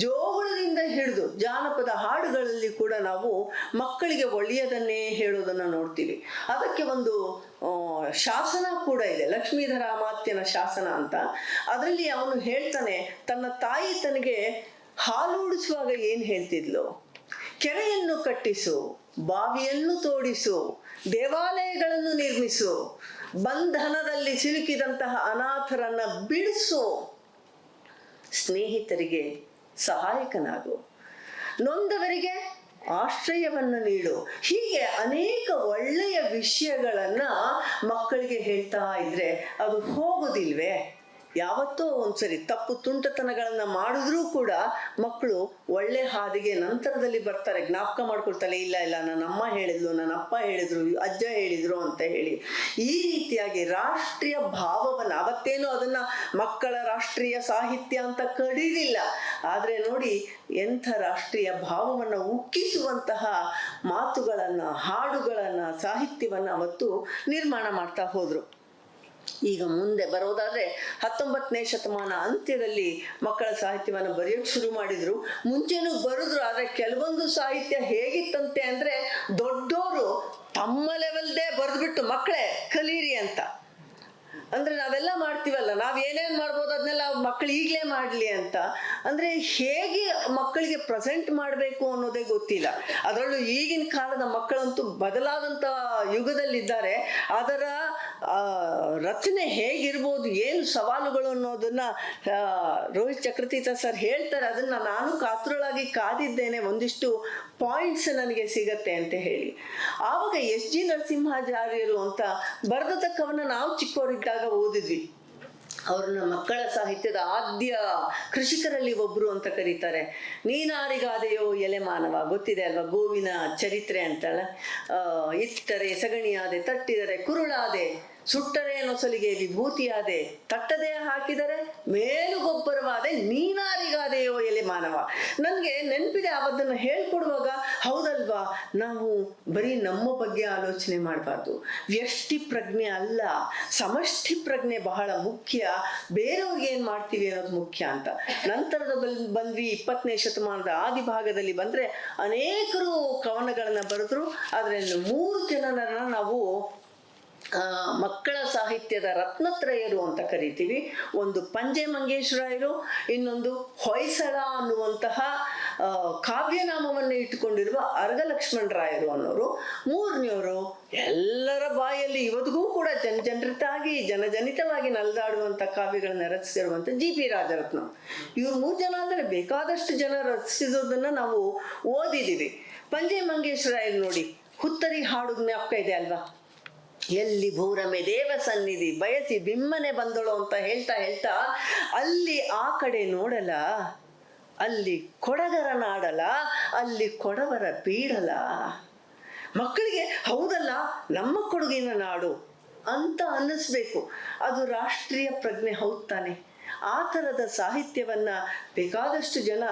ಜೋಗುಳದಿಂದ ಹಿಡಿದು ಜಾನಪದ ಹಾಡುಗಳಲ್ಲಿ ಕೂಡ ನಾವು ಮಕ್ಕಳಿಗೆ ಒಳ್ಳೆಯದನ್ನೇ ಹೇಳೋದನ್ನ ನೋಡ್ತೀವಿ. ಅದಕ್ಕೆ ಒಂದು ಶಾಸನ ಕೂಡ ಇದೆ, ಲಕ್ಷ್ಮೀಧರ ಅಮಾತ್ಯನ ಶಾಸನ ಅಂತ. ಅದರಲ್ಲಿ ಅವನು ಹೇಳ್ತಾನೆ, ತನ್ನ ತಾಯಿ ತನಗೆ ಹಾಲೂಡಿಸುವಾಗ ಏನ್ ಹೇಳ್ತಿದ್ಲು, ಕೆರೆಯನ್ನು ಕಟ್ಟಿಸು, ಬಾವಿಯನ್ನು ತೋಡಿಸು, ದೇವಾಲಯಗಳನ್ನು ನಿರ್ಮಿಸು, ಬಂಧನದಲ್ಲಿ ಸಿಲುಕಿದಂತಹ ಅನಾಥರನ್ನ ಬಿಡಿಸು, ಸ್ನೇಹಿತರಿಗೆ ಸಹಾಯಕನಾಗು, ನೊಂದವರಿಗೆ ಆಶ್ರಯವನ್ನು ನೀಡು. ಹೀಗೆ ಅನೇಕ ಒಳ್ಳೆಯ ವಿಷಯಗಳನ್ನ ಮಕ್ಕಳಿಗೆ ಹೇಳ್ತಾ ಇದ್ರೆ ಅದು ಹೋಗೋದಿಲ್ವೇ? ಯಾವತ್ತೋ ಒಂದ್ಸರಿ ತಪ್ಪು ತುಂಟತನಗಳನ್ನ ಮಾಡಿದ್ರೂ ಕೂಡ ಮಕ್ಕಳು ಒಳ್ಳೆ ಹಾದಿಗೆ ನಂತರದಲ್ಲಿ ಬರ್ತಾರೆ, ಜ್ಞಾಪಕ ಮಾಡ್ಕೊಳ್ತಾರೆ, ಇಲ್ಲ ಇಲ್ಲ ನನ್ನ ಅಮ್ಮ ಹೇಳಿದ್ಲು, ನನ್ನ ಅಪ್ಪ ಹೇಳಿದ್ರು, ಅಜ್ಜ ಹೇಳಿದ್ರು ಅಂತ ಹೇಳಿ. ಈ ರೀತಿಯಾಗಿ ರಾಷ್ಟ್ರೀಯ ಭಾವವನ್ನ, ಅವತ್ತೇನು ಅದನ್ನ ಮಕ್ಕಳ ರಾಷ್ಟ್ರೀಯ ಸಾಹಿತ್ಯ ಅಂತ ಕರೀಲಿಲ್ಲ, ಆದ್ರೆ ನೋಡಿ ಎಂಥ ರಾಷ್ಟ್ರೀಯ ಭಾವವನ್ನ ಉಕ್ಕಿಸುವಂತಹ ಮಾತುಗಳನ್ನ, ಹಾಡುಗಳನ್ನ, ಸಾಹಿತ್ಯವನ್ನ ಅವತ್ತು ನಿರ್ಮಾಣ ಮಾಡ್ತಾ ಹೋದ್ರು. ಈಗ ಮುಂದೆ ಬರೋದಾದ್ರೆ 19ನೇ ಶತಮಾನ ಅಂತ್ಯದಲ್ಲಿ ಮಕ್ಕಳ ಸಾಹಿತ್ಯವನ್ನು ಬರೆಯೋಕೆ ಶುರು ಮಾಡಿದ್ರು. ಮುಂಚೆನೂ ಬರೆದ್ರು, ಆದ್ರೆ ಕೆಲವೊಂದು ಸಾಹಿತ್ಯ ಹೇಗಿತ್ತಂತೆ ಅಂದ್ರೆ ದೊಡ್ಡೋರು ತಮ್ಮ ಲೆವೆಲ್ದೇ ಬರೆದ್ಬಿಟ್ಟು ಮಕ್ಕಳೇ ಕಲೀರಿ ಅಂತ. ಅಂದ್ರೆ ನಾವೆಲ್ಲ ಮಾಡ್ತೀವಲ್ಲ, ನಾವ್ ಏನೇನ್ ಮಾಡ್ಬೋದು ಅದನ್ನೆಲ್ಲ ಮಕ್ಕಳು ಈಗಲೇ ಮಾಡ್ಲಿ ಅಂತ. ಅಂದ್ರೆ ಹೇಗೆ ಮಕ್ಕಳಿಗೆ ಪ್ರೆಸೆಂಟ್ ಮಾಡಬೇಕು ಅನ್ನೋದೇ ಗೊತ್ತಿಲ್ಲ. ಅದರಲ್ಲೂ ಈಗಿನ ಕಾಲದ ಮಕ್ಕಳಂತೂ ಬದಲಾದಂತ ಯುಗದಲ್ಲಿದ್ದಾರೆ. ಅದರ ರಚನೆ ಹೇಗಿರ್ಬೋದು, ಏನು ಸವಾಲುಗಳು ಅನ್ನೋದನ್ನ ರೋಹಿತ್ ಚಕ್ರತೀರ್ಥ ಸರ್ ಹೇಳ್ತಾರೆ. ಅದನ್ನ ನಾನು ಕಾತುರಳಾಗಿ ಕಾದಿದ್ದೇನೆ, ಒಂದಿಷ್ಟು ಪಾಯಿಂಟ್ಸ್ ನನಗೆ ಸಿಗತ್ತೆ ಅಂತ ಹೇಳಿ. ಆವಾಗ ಎಸ್ ಜಿ ನರಸಿಂಹಾಚಾರ್ಯರು ಅಂತ ಬರೆದ ಕವನ ನಾವು ಚಿಕ್ಕವರಿದ್ದಾಗ ಓದಿದ್ವಿ. ಅವ್ರನ್ನ ಮಕ್ಕಳ ಸಾಹಿತ್ಯದ ಆದ್ಯ ಕೃಷಿಕರಲ್ಲಿ ಒಬ್ರು ಅಂತ ಕರೀತಾರೆ. ನೀನಾರಿಗಾದೆಯೋ ಎಲೆ ಮಾನವ, ಗೊತ್ತಿದೆ ಅಲ್ವಾ, ಗೋವಿನ ಚರಿತ್ರೆ ಅಂತಲ್ಲ. ಇತ್ತರೆ ಸಗಣಿಯಾದೆ, ತಟ್ಟಿದರೆ ಕುರುಳಾದೆ, ಸುಟ್ಟರೆ ನೊಸಲಿಗೆ ವಿಭೂತಿಯಾದೆ, ತಟ್ಟದೆ ಹಾಕಿದರೆ ಮೇಲು ಗೊಬ್ಬರವಾದೆ, ನೀನಾರಿಗಾದೆಯೋ ಎಲೆ ಮಾನವ. ನನಗೆ ನೆನಪಿದೆ, ಅವದನ್ನ ಹೇಳ್ಕೊಡುವಾಗ ಹೌದಲ್ವಾ, ನಾವು ಬರೀ ನಮ್ಮ ಬಗ್ಗೆ ಆಲೋಚನೆ ಮಾಡಬಾರ್ದು. ವ್ಯಷ್ಟಿ ಪ್ರಜ್ಞೆ ಅಲ್ಲ, ಸಮಷ್ಟಿ ಪ್ರಜ್ಞೆ ಬಹಳ ಮುಖ್ಯ. ಬೇರೆಯವ್ರಿಗೆ ಏನ್ ಮಾಡ್ತೀವಿ ಅನ್ನೋದು ಮುಖ್ಯ ಅಂತ. ನಂತರದ ಬಂದ್ವಿ 20ನೇ ಶತಮಾನದ ಆದಿ ಭಾಗದಲ್ಲಿ ಬಂದ್ರೆ ಅನೇಕರು ಕವನಗಳನ್ನ ಬರೆದ್ರು. ಆದ್ರೆ 3 ಜನರನ್ನ ನಾವು ಮಕ್ಕಳ ಸಾಹಿತ್ಯದ ರತ್ನತ್ರಯರು ಅಂತ ಕರಿತೀವಿ. ಒಂದು ಪಂಜೆ ಮಂಗೇಶ್ವರಾಯರು, ಇನ್ನೊಂದು ಹೊಯ್ಸಳ ಅನ್ನುವಂತಹ ಕಾವ್ಯನಾಮವನ್ನು ಇಟ್ಟುಕೊಂಡಿರುವ ಅರಗ ಲಕ್ಷ್ಮಣರಾಯರು ಅನ್ನೋರು. ಮೂರನೆಯವರು ಎಲ್ಲರ ಬಾಯಲ್ಲಿ ಇವತ್ತಿಗೂ ಕೂಡ ಜನಜನಿತವಾಗಿ ನಲಿದಾಡುವಂಥ ಕಾವ್ಯಗಳನ್ನ ರಚಿಸಿರುವಂಥ GP ರಾಜರತ್ನ. ಇವ್ರು 3 ಜನ ಅಂದರೆ ಬೇಕಾದಷ್ಟು ಜನ ರಚಿಸಿರೋದನ್ನ ನಾವು ಓದಿದ್ದೀವಿ. ಪಂಜೆ ಮಂಗೇಶ್ವರಾಯರು ನೋಡಿ, ಹುತ್ತರಿ ಹಾಡು ಜ್ಞಾಪಕ ಇದೆ ಅಲ್ವಾ? ಎಲ್ಲಿ ಭೂರಮೆ ದೇವ ಸನ್ನಿಧಿ ಬಯಸಿ ಬಿಮ್ಮನೆ ಬಂದಳು ಅಂತ ಹೇಳ್ತಾ ಅಲ್ಲಿ ಆ ಕಡೆ ನೋಡಲ, ಅಲ್ಲಿ ಕೊಡಗರ ನಾಡಲ, ಅಲ್ಲಿ ಕೊಡವರ ಬೀಡಲ. ಮಕ್ಕಳಿಗೆ ಹೌದಲ್ಲ ನಮ್ಮ ಕೊಡಗಿನ ನಾಡು ಅಂತ ಅನ್ನಿಸ್ಬೇಕು. ಅದು ರಾಷ್ಟ್ರೀಯ ಪ್ರಜ್ಞೆ ಹೌದು ತಾನೆ. ಆ ಥರದ ಸಾಹಿತ್ಯವನ್ನ ಬೇಕಾದಷ್ಟು ಜನ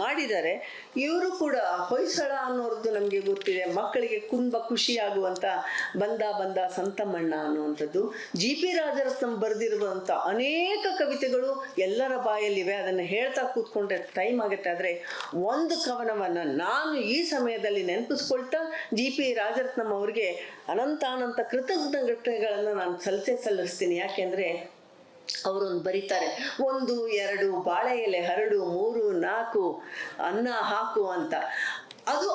ಮಾಡಿದ್ದಾರೆ. ಇವರು ಕೂಡ ಹೊಯ್ಸಳ ಅನ್ನೋರ್ದು ನಮಗೆ ಗೊತ್ತಿದೆ. ಮಕ್ಕಳಿಗೆ ತುಂಬ ಖುಷಿಯಾಗುವಂಥ ಬಂದ ಸಂತಮಣ್ಣ ಅನ್ನುವಂಥದ್ದು. GP ರಾಜರತ್ನಂ ಬರೆದಿರುವಂಥ ಅನೇಕ ಕವಿತೆಗಳು ಎಲ್ಲರ ಬಾಯಲ್ಲಿವೆ. ಅದನ್ನು ಹೇಳ್ತಾ ಕೂತ್ಕೊಂಡ್ರೆ ಟೈಮ್ ಆಗುತ್ತೆ. ಆದರೆ ಒಂದು ಕವನವನ್ನು ನಾನು ಈ ಸಮಯದಲ್ಲಿ ನೆನಪಿಸ್ಕೊಳ್ತಾ GP ರಾಜರತ್ನಂ ಅವ್ರಿಗೆ ಅನಂತ ಕೃತಜ್ಞತೆಗಳನ್ನು ನಾನು ಸಲ್ಲಿಸ್ತೀನಿ. ಯಾಕೆಂದರೆ ಅವರೊಂದು ಬರೀತಾರೆ, 1 2 ಬಾಳೆ ಎಲೆ ಹರಡು, 3 4 ಅನ್ನ ಹಾಕು ಅಂತ. ಅದು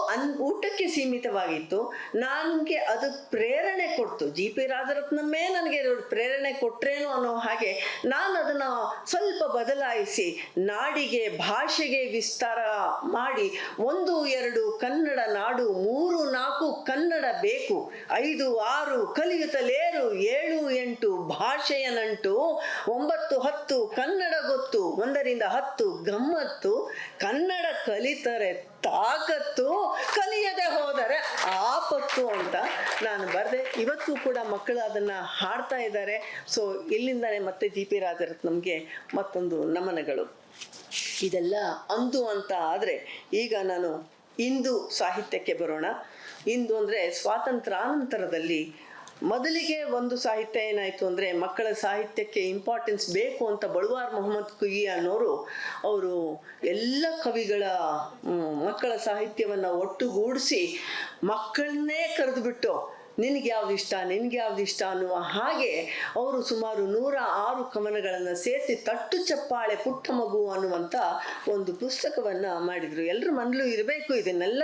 ಊಟಕ್ಕೆ ಸೀಮಿತವಾಗಿತ್ತು. ನನಗೆ ಅದು ಪ್ರೇರಣೆ ಕೊಡ್ತು. GP ರಾಜರತ್ನಮ್ಮೇ ನನಗೆ ಪ್ರೇರಣೆ ಕೊಟ್ರೇನೋ ಅನ್ನೋ ಹಾಗೆ ನಾನು ಅದನ್ನು ಸ್ವಲ್ಪ ಬದಲಾಯಿಸಿ ನಾಡಿಗೆ ಭಾಷೆಗೆ ವಿಸ್ತಾರ ಮಾಡಿ 1 2 ಕನ್ನಡ ನಾಡು, 3 4 ಕನ್ನಡ ಬೇಕು, 5 6 ಕಲಿಯುತ್ತಲೇರು, 7 8 ಭಾಷೆಯ ನಂಟು, 9 10 ಕನ್ನಡ ಗೊತ್ತು, 1 ರಿಂದ 10 ಗಮ್ಮತ್ತು, ಕನ್ನಡ ಕಲಿತರೆ ತಾಕತ್ತು, ಕಲಿಯದೆ ಹೋದರೆ ಆಪತ್ತು ಅಂತ ನಾನು ಬರೆದೆ. ಇವತ್ತು ಕೂಡ ಮಕ್ಕಳು ಅದನ್ನ ಹಾಡ್ತಾ ಇದ್ದಾರೆ. ಸೊ ಇಲ್ಲಿಂದಾನೆ ಮತ್ತೆ GP ರಾಜರತ್ನಂಗೆ ಮತ್ತೊಂದು ನಮನಗಳು. ಇದೆಲ್ಲ ಅಂದು ಅಂತ ಆದರೆ ಈಗ ನಾನು ಇಂದು ಸಾಹಿತ್ಯಕ್ಕೆ ಬರೋಣ. ಇಂದು ಅಂದರೆ ಸ್ವಾತಂತ್ರ್ಯಾನಂತರದಲ್ಲಿ ಮೊದಲಿಗೆ ಒಂದು ಸಾಹಿತ್ಯ ಏನಾಯಿತು ಅಂದರೆ, ಮಕ್ಕಳ ಸಾಹಿತ್ಯಕ್ಕೆ ಇಂಪಾರ್ಟೆನ್ಸ್ ಬೇಕು ಅಂತ ಬಳುವಾರ್ ಮೊಹಮ್ಮದ್ ಕುಯಿ ಅನ್ನೋರು ಅವರು ಎಲ್ಲ ಕವಿಗಳ ಮಕ್ಕಳ ಸಾಹಿತ್ಯವನ್ನು ಒಟ್ಟುಗೂಡಿಸಿ ಮಕ್ಕಳನ್ನೇ ಕರೆದುಬಿಟ್ಟು ನಿನಗೆ ಯಾವ್ದು ಇಷ್ಟ ಅನ್ನುವ ಹಾಗೆ ಅವರು ಸುಮಾರು 106 ಕವನಗಳನ್ನು ಸೇರಿಸಿ ತಟ್ಟು ಚಪ್ಪಾಳೆ ಪುಟ್ಟ ಮಗು ಅನ್ನುವಂಥ ಒಂದು ಪುಸ್ತಕವನ್ನು ಮಾಡಿದರು. ಎಲ್ಲರ ಮನಲ್ಲೂ ಇರಬೇಕು. ಇದನ್ನೆಲ್ಲ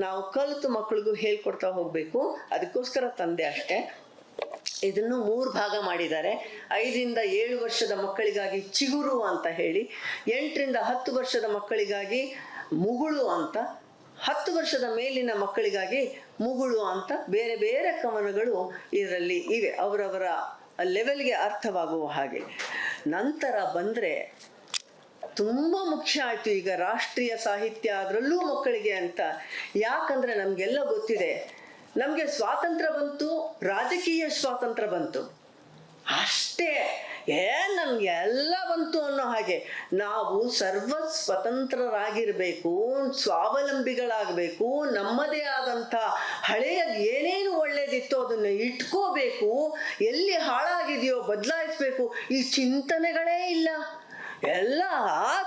ನಾವು ಕಲಿತು ಮಕ್ಕಳಿಗೂ ಹೇಳ್ಕೊಡ್ತಾ ಹೋಗಬೇಕು. ಅದಕ್ಕೋಸ್ಕರ ತಂದೆ ಅಷ್ಟೇ. ಇದನ್ನು 3 ಭಾಗ ಮಾಡಿದ್ದಾರೆ. 5 ರಿಂದ 7 ವರ್ಷದ ಮಕ್ಕಳಿಗಾಗಿ ಚಿಗುರು ಅಂತ ಹೇಳಿ, 8 ರಿಂದ 10 ವರ್ಷದ ಮಕ್ಕಳಿಗಾಗಿ ಮುಗುಳು ಅಂತ, 10 ವರ್ಷದ ಮೇಲಿನ ಮಕ್ಕಳಿಗಾಗಿ ಮುಗುಳು ಅಂತ ಬೇರೆ ಬೇರೆ ಕವನಗಳು ಇದರಲ್ಲಿ ಇವೆ, ಅವರವರ ಲೆವೆಲ್ಗೆ ಅರ್ಥವಾಗುವ ಹಾಗೆ. ನಂತರ ಬಂದರೆ ತುಂಬ ಮುಖ್ಯ ಆಯಿತು ಈಗ ರಾಷ್ಟ್ರೀಯ ಸಾಹಿತ್ಯ, ಅದರಲ್ಲೂ ಮಕ್ಕಳಿಗೆ ಅಂತ. ಯಾಕಂದರೆ ನಮಗೆಲ್ಲ ಗೊತ್ತಿದೆ, ನಮಗೆ ಸ್ವಾತಂತ್ರ್ಯ ಬಂತು, ರಾಜಕೀಯ ಸ್ವಾತಂತ್ರ್ಯ ಬಂತು ಅಷ್ಟೇ. ನಮ್ಗೆ ಎಲ್ಲ ಬಂತು ಅನ್ನೋ ಹಾಗೆ ನಾವು ಸರ್ವ ಸ್ವತಂತ್ರರಾಗಿರ್ಬೇಕು, ಸ್ವಾವಲಂಬಿಗಳಾಗಬೇಕು, ನಮ್ಮದೇ ಆದಂಥ ಹಳೆಯ ಏನೇನು ಒಳ್ಳೇದಿತ್ತೋ ಅದನ್ನು ಇಟ್ಕೋಬೇಕು, ಎಲ್ಲಿ ಹಾಳಾಗಿದೆಯೋ ಬದಲಾಯಿಸ್ಬೇಕು, ಈ ಚಿಂತನೆಗಳೇ ಇಲ್ಲ. ಎಲ್ಲ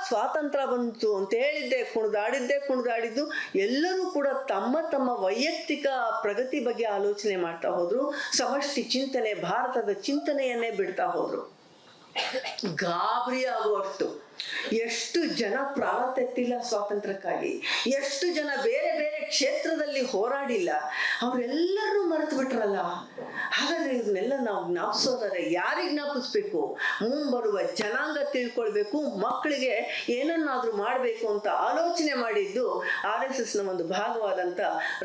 ಸ್ವಾತಂತ್ರ್ಯ ಬಂತು ಅಂತ ಕುಣಿದಾಡಿದ್ದು ಎಲ್ಲರೂ ಕೂಡ ತಮ್ಮ ತಮ್ಮ ವೈಯಕ್ತಿಕ ಪ್ರಗತಿ ಬಗ್ಗೆ ಆಲೋಚನೆ ಮಾಡ್ತಾ ಹೋದ್ರು. ಸಮಷ್ಟಿ ಚಿಂತನೆ, ಭಾರತದ ಚಿಂತನೆಯನ್ನೇ ಬಿಡ್ತಾ ಹೋದ್ರು. ಗಾಬರಿ ಆಗುವಷ್ಟು ಎಷ್ಟು ಜನ ಪ್ರಾಣ ತೆತ್ತಿಲ್ಲ ಸ್ವಾತಂತ್ರ್ಯಕ್ಕಾಗಿ, ಎಷ್ಟು ಜನ ಬೇರೆ ಬೇರೆ ಕ್ಷೇತ್ರದಲ್ಲಿ ಹೋರಾಡಿಲ್ಲ, ಅವರೆಲ್ಲರೂ ಮರೆತು ಬಿಟ್ರಲ್ಲ. ಹಾಗಾದ್ರೆ ಇದನ್ನೆಲ್ಲ ನಾವು ಜ್ಞಾಪಿಸೋದಾದ್ರೆ ಯಾರಿಗೆ ಜ್ಞಾಪಿಸ್ಬೇಕು? ಮುಂಬರುವ ಜನಾಂಗ ತಿಳ್ಕೊಳ್ಬೇಕು, ಮಕ್ಕಳಿಗೆ ಏನನ್ನಾದ್ರೂ ಮಾಡಬೇಕು ಅಂತ ಆಲೋಚನೆ ಮಾಡಿದ್ದು RSSನ ಒಂದು ಭಾಗವಾದಂಥ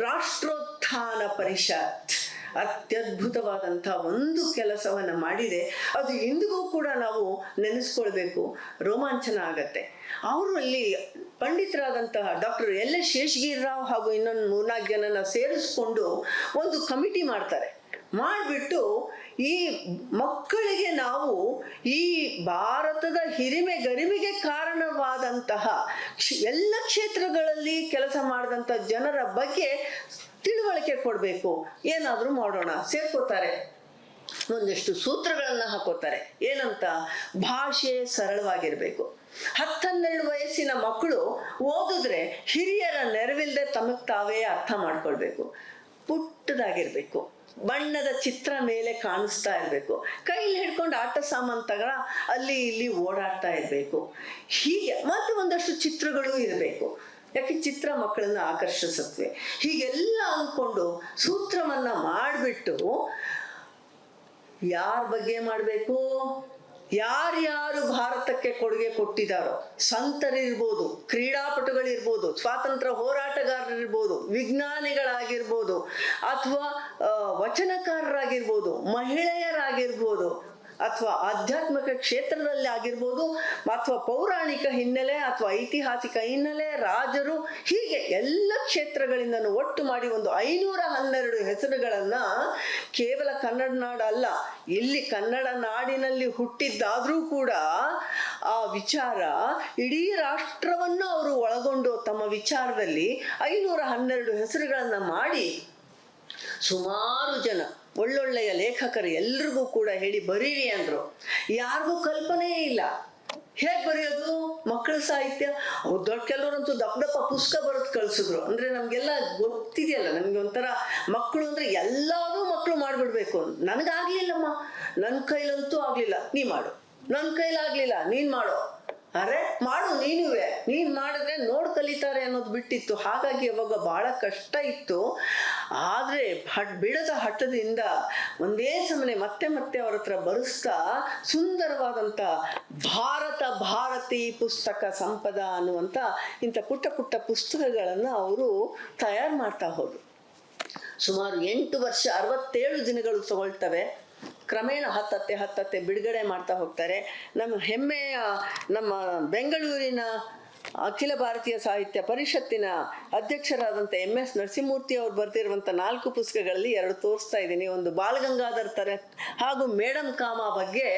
ರಾಷ್ಟ್ರೋತ್ಥಾನ ಪರಿಷತ್ ಅತ್ಯದ್ಭುತವಾದಂಥ ಒಂದು ಕೆಲಸವನ್ನು ಮಾಡಿದೆ. ಅದು ಇಂದಿಗೂ ಕೂಡ ನಾವು ನೆನೆಸ್ಕೊಳ್ಬೇಕು, ರೋಮಾಂಚನ ಆಗತ್ತೆ. ಅವರಲ್ಲಿ ಪಂಡಿತರಾದಂತಹ ಡಾಕ್ಟರ್ LS ಶೇಷಗಿರಿರಾವ್ ಹಾಗೂ ಇನ್ನೊಂದು 3-4 ಜನನ ಸೇರಿಸ್ಕೊಂಡು ಒಂದು ಕಮಿಟಿ ಮಾಡ್ತಾರೆ. ಮಾಡಿಬಿಟ್ಟು ಈ ಮಕ್ಕಳಿಗೆ ನಾವು ಈ ಭಾರತದ ಹಿರಿಮೆ ಗರಿಮೆಗೆ ಕಾರಣವಾದಂತಹ ಎಲ್ಲ ಕ್ಷೇತ್ರಗಳಲ್ಲಿ ಕೆಲಸ ಮಾಡಿದಂಥ ಜನರ ಬಗ್ಗೆ ತಿಳುವಳಿಕೆ ಕೊಡಬೇಕು, ಏನಾದರೂ ಮಾಡೋಣ. ಸೇರ್ಕೋತಾರೆ, ಒಂದಷ್ಟು ಸೂತ್ರಗಳನ್ನು ಹಾಕೋತಾರೆ. ಏನಂತ? ಭಾಷೆ ಸರಳವಾಗಿರ್ಬೇಕು. 10-12 ವಯಸ್ಸಿನ ಮಕ್ಕಳು ಓದಿದ್ರೆ ಹಿರಿಯರ ನೆರವಿಲ್ಲದೆ ತಮಗೆ ತಾವೇ ಅರ್ಥ ಮಾಡ್ಕೊಳ್ಬೇಕು. ಪುಟ್ಟದಾಗಿರ್ಬೇಕು, ಬಣ್ಣದ ಚಿತ್ರ ಮೇಲೆ ಕಾಣಿಸ್ತಾ ಇರಬೇಕು, ಕೈಲಿ ಹಿಡ್ಕೊಂಡು ಆಟ ಸಾಮಾನು ತಗಳ ಅಲ್ಲಿ ಇಲ್ಲಿ ಓಡಾಡ್ತಾ ಇರಬೇಕು. ಹೀಗೆ ಮತ್ತೆ ಒಂದಷ್ಟು ಚಿತ್ರಗಳು ಇರಬೇಕು, ಯಾಕೆ ಚಿತ್ರ ಮಕ್ಕಳನ್ನ ಆಕರ್ಷಿಸುತ್ತವೆ. ಹೀಗೆಲ್ಲ ಅಂದ್ಕೊಂಡು ಸೂತ್ರವನ್ನ ಮಾಡಿಬಿಟ್ಟು ಯಾರ ಬಗ್ಗೆ ಮಾಡಬೇಕು, ಯಾರ್ಯಾರು ಭಾರತಕ್ಕೆ ಕೊಡುಗೆ ಕೊಟ್ಟಿದ್ದಾರೋ, ಸಂತರಿರ್ಬೋದು, ಕ್ರೀಡಾಪಟುಗಳಿರ್ಬೋದು, ಸ್ವಾತಂತ್ರ್ಯ ಹೋರಾಟಗಾರರಿರ್ಬೋದು, ವಿಜ್ಞಾನಿಗಳಾಗಿರ್ಬೋದು, ಅಥವಾ ವಚನಕಾರರಾಗಿರ್ಬೋದು, ಮಹಿಳೆಯರಾಗಿರ್ಬೋದು, ಅಥವಾ ಆಧ್ಯಾತ್ಮಿಕ ಕ್ಷೇತ್ರದಲ್ಲಿ ಆಗಿರ್ಬೋದು, ಅಥವಾ ಪೌರಾಣಿಕ ಹಿನ್ನೆಲೆ ಅಥವಾ ಐತಿಹಾಸಿಕ ಹಿನ್ನೆಲೆ, ರಾಜರು, ಹೀಗೆ ಎಲ್ಲ ಕ್ಷೇತ್ರಗಳಿಂದನೂ ಒಟ್ಟು ಮಾಡಿ ಒಂದು 512 ಹೆಸರುಗಳನ್ನ ಕೇವಲ ಕನ್ನಡ ನಾಡು ಅಲ್ಲ, ಇಲ್ಲಿ ಕನ್ನಡ ನಾಡಿನಲ್ಲಿ ಹುಟ್ಟಿದ್ದಾದ್ರೂ ಕೂಡ ಆ ವಿಚಾರ ಇಡೀ ರಾಷ್ಟ್ರವನ್ನು ಅವರು ಒಳಗೊಂಡು ತಮ್ಮ ವಿಚಾರದಲ್ಲಿ 512 ಹೆಸರುಗಳನ್ನ ಮಾಡಿ ಸುಮಾರು ಜನ ಒಳ್ಳೊಳ್ಳೆಯ ಲೇಖಕರು ಎಲ್ರಿಗೂ ಕೂಡ ಹೇಳಿ ಬರೀರಿ ಅಂದ್ರು. ಯಾರಿಗೂ ಕಲ್ಪನೆ ಇಲ್ಲ ಹೇಗ್ ಬರೆಯೋದು, ಮಕ್ಕಳ ಸಾಹಿತ್ಯ. ದೊಡ್ಡ ಕೆಲವರಂತೂ ದಪ್ಪ ಪುಸ್ತಕ ಬರೆದು ಕಳ್ಸಿದ್ರು. ಅಂದ್ರೆ ನಮ್ಗೆಲ್ಲ ಗೊತ್ತಿದೆಯಲ್ಲ, ನಮ್ಗೆ ಒಂಥರ ಮಕ್ಕಳು ಅಂದ್ರೆ ಎಲ್ಲಾರು ಮಕ್ಕಳು ಮಾಡ್ಬಿಡ್ಬೇಕು. ನನಗಾಗ್ಲಿಲ್ಲಮ್ಮ, ನನ್ನ ಕೈಲಂತೂ ಆಗ್ಲಿಲ್ಲ, ನೀ ಮಾಡು, ನನ್ನ ಕೈಲಾಗ್ಲಿಲ್ಲ, ನೀನ್ ಮಾಡು, ಅರೆ ಮಾಡು ನೀನುವೆ, ನೀನ್ ಮಾಡಿದ್ರೆ ನೋಡ್ ಕಲಿತಾರೆ ಅನ್ನೋದು ಬಿಟ್ಟಿತ್ತು. ಹಾಗಾಗಿ ಅವಾಗ ಬಹಳ ಕಷ್ಟ ಇತ್ತು. ಆದ್ರೆ ಬಿಡದ ಹಠದಿಂದ ಒಂದೇ ಸಮನೆ ಮತ್ತೆ ಮತ್ತೆ ಅವ್ರ ಹತ್ರ ಬರೆಸ್ತಾ ಸುಂದರವಾದಂಥ ಭಾರತಿ ಪುಸ್ತಕ ಸಂಪದ ಅನ್ನುವಂಥ ಇಂಥ ಪುಟ್ಟ ಪುಟ್ಟ ಪುಸ್ತಕಗಳನ್ನು ಅವರು ತಯಾರು ಮಾಡ್ತಾ ಹೋದ್ರು. ಸುಮಾರು 8 ವರ್ಷ 67 ದಿನಗಳು ತಗೊಳ್ತವೆ. ಕ್ರಮೇಣ ಹತ್ತತ್ತೆ ಬಿಡುಗಡೆ ಮಾಡ್ತಾ ಹೋಗ್ತಾರೆ. ನಮ್ಮ ಹೆಮ್ಮೆಯ ನಮ್ಮ ಬೆಂಗಳೂರಿನ ಅಖಿಲ ಭಾರತೀಯ ಸಾಹಿತ್ಯ ಪರಿಷತ್ತಿನ ಅಧ್ಯಕ್ಷರಾದಂಥ MS ನರಸಿಂಹಮೂರ್ತಿ ಅವರು ಬರೆದಿರುವಂಥ 4 ಪುಸ್ತಕಗಳಲ್ಲಿ 2 ತೋರಿಸ್ತಾ ಇದ್ದೀನಿ. ಒಂದು ಬಾಲಗಂಗಾಧರ್ ತರ ಹಾಗೂ ಮೇಡಮ್ ಕಾಮಾ ಬಗ್ಗೆ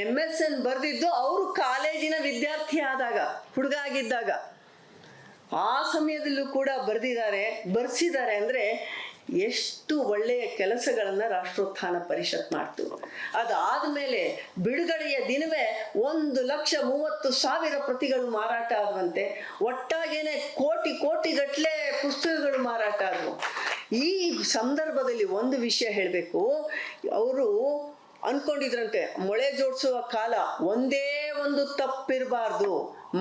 MSN ಬರೆದಿದ್ದು ಅವರು ಕಾಲೇಜಿನ ವಿದ್ಯಾರ್ಥಿ ಆದಾಗ, ಹುಡುಗ ಆಗಿದ್ದಾಗ ಆ ಸಮಯದಲ್ಲೂ ಕೂಡ ಬರ್ಸಿದ್ದಾರೆ. ಅಂದ್ರೆ ಎಷ್ಟು ಒಳ್ಳೆಯ ಕೆಲಸಗಳನ್ನ ರಾಷ್ಟ್ರೋತ್ಥಾನ ಪರಿಷತ್ ಮಾಡ್ತು. ಅದಾದ್ಮೇಲೆ ಬಿಡುಗಡೆಯ ದಿನವೇ 1,30,000 ಪ್ರತಿಗಳು ಮಾರಾಟ ಆಗುವಂತೆ, ಒಟ್ಟಾಗೇನೆ ಕೋಟಿ ಗಟ್ಟಲೆ ಪುಸ್ತಕಗಳು ಮಾರಾಟ ಆದವು. ಈ ಸಂದರ್ಭದಲ್ಲಿ ಒಂದು ವಿಷಯ ಹೇಳಬೇಕು, ಅವರು ಅನ್ಕೊಂಡಿದ್ರಂತೆ ಮೊಳೆ ಜೋಡಿಸುವ ಕಾಲ, ಒಂದೇ ಒಂದು ತಪ್ಪಿರಬಾರ್ದು,